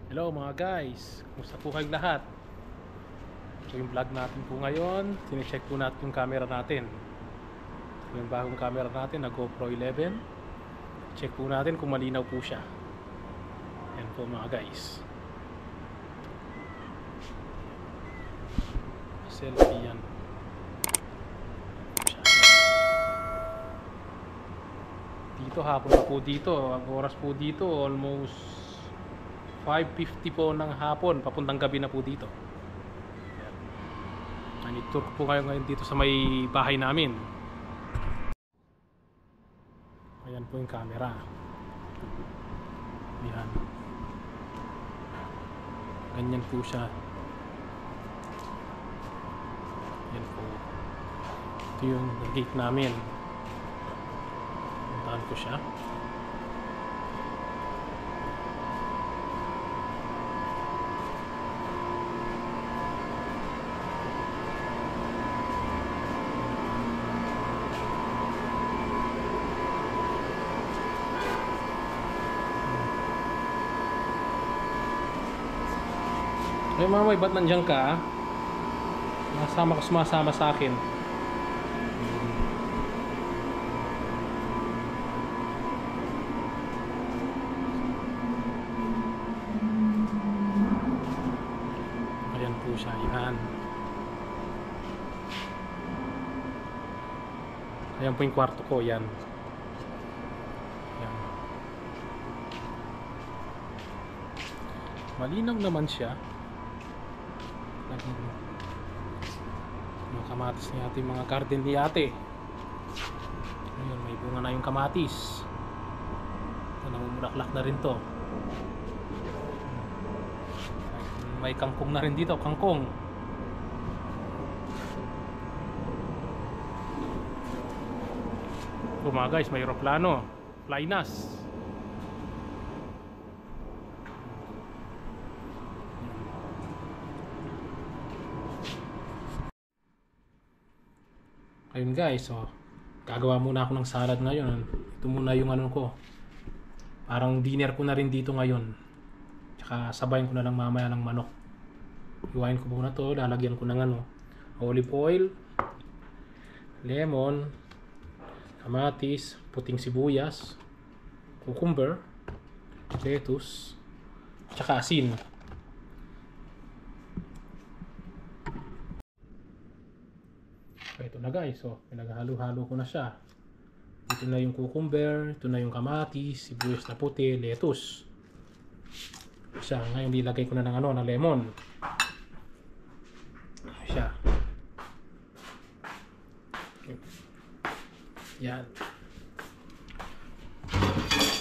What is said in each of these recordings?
Hello mga guys, kumusta po kayong lahat? Ito yung vlog natin po ngayon. Sinecheck po natin yung camera natin. Ito yung bagong camera natin na GoPro 11. Check po natin kung malinaw po siya. Yan po mga guys. Selfie yan. Dito hapon pa po dito. Ang oras po dito almost 5:50 po ng hapon, papuntang gabi na po dito. Tour po kayo ngayon dito sa may bahay namin. Ayan po yung camera. Ayan. Ganyan po siya. Ayan po. Ito yung gate namin. Puntahan ko siya. Ay mamay, ba't nandiyan ka? Sumasama sa akin. Ayan po siya, yan. Ayan po yung kwarto ko, yan. Yan. Malinaw naman siya. Yung kamatis ni ate, mga garden ni ate. Ayun, may bunga na yung kamatis. Ito, namumulaklak na rin to. May kangkong na rin dito, kangkong. Ito mga guys, may aeroplano, Flynas. Ayun guys, so gagawa muna ako ng salad ngayon. Ito muna yung ano ko. Parang dinner ko na rin dito ngayon. Tsaka sabayin ko na lang mamaya ng manok. Iwain ko muna to, lalagyan ko ng ano, olive oil, lemon, kamatis, puting sibuyas, cucumber, lettuce, tsaka asin. Ito na guys, so pinaghalo-halo ko na siya. Ito na yung cucumber, ito na yung kamatis, sibuyas na puti, lettuce. Siya, ngayon nilagay ko na ng ano, na lemon. Siya. Yan.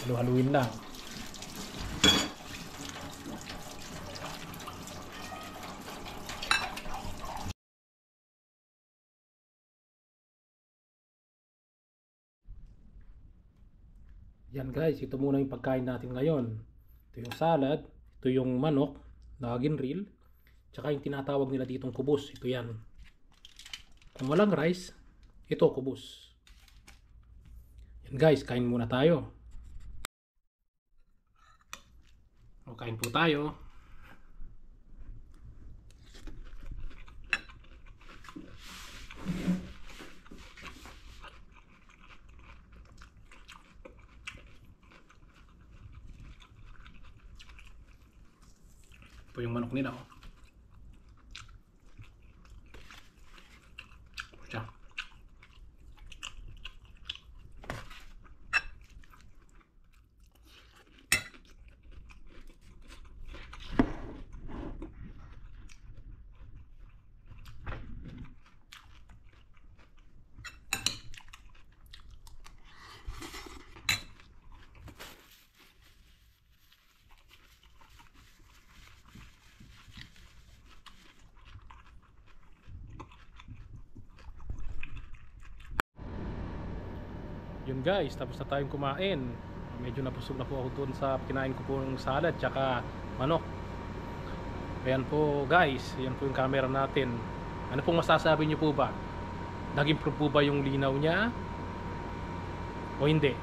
Halu-haluin lang. Yan guys, ito muna yung pagkain natin ngayon. Ito yung salad, ito yung manok na ginril, tsaka yung tinatawag nila ditong kubos. Ito yan. Kung walang rice, ito kubos. Yan guys, kain muna tayo. O, kain po tayo. Ito yung manok nila, oh. Siya. Yun guys, tapos na tayong kumain. Medyo napusog na po ako doon sa kinain ko po ng salad tsaka manok. Ayan po guys, yan po yung camera natin. Ano pong masasabi niyo po ba? Nag-improve po ba yung linaw niya? O hindi?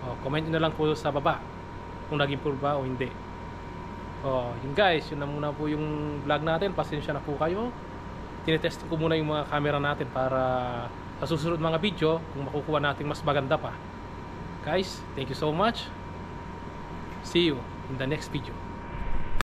O, comment nyo na lang po sa baba kung nag-improve ba o hindi. Oh, yun guys, yun na muna po yung vlog natin. Pasensya na po kayo. Tinetesting ko muna yung mga camera natin para sa susunod mga video kung makukuha natin mas maganda pa. Guys, thank you so much. See you in the next video.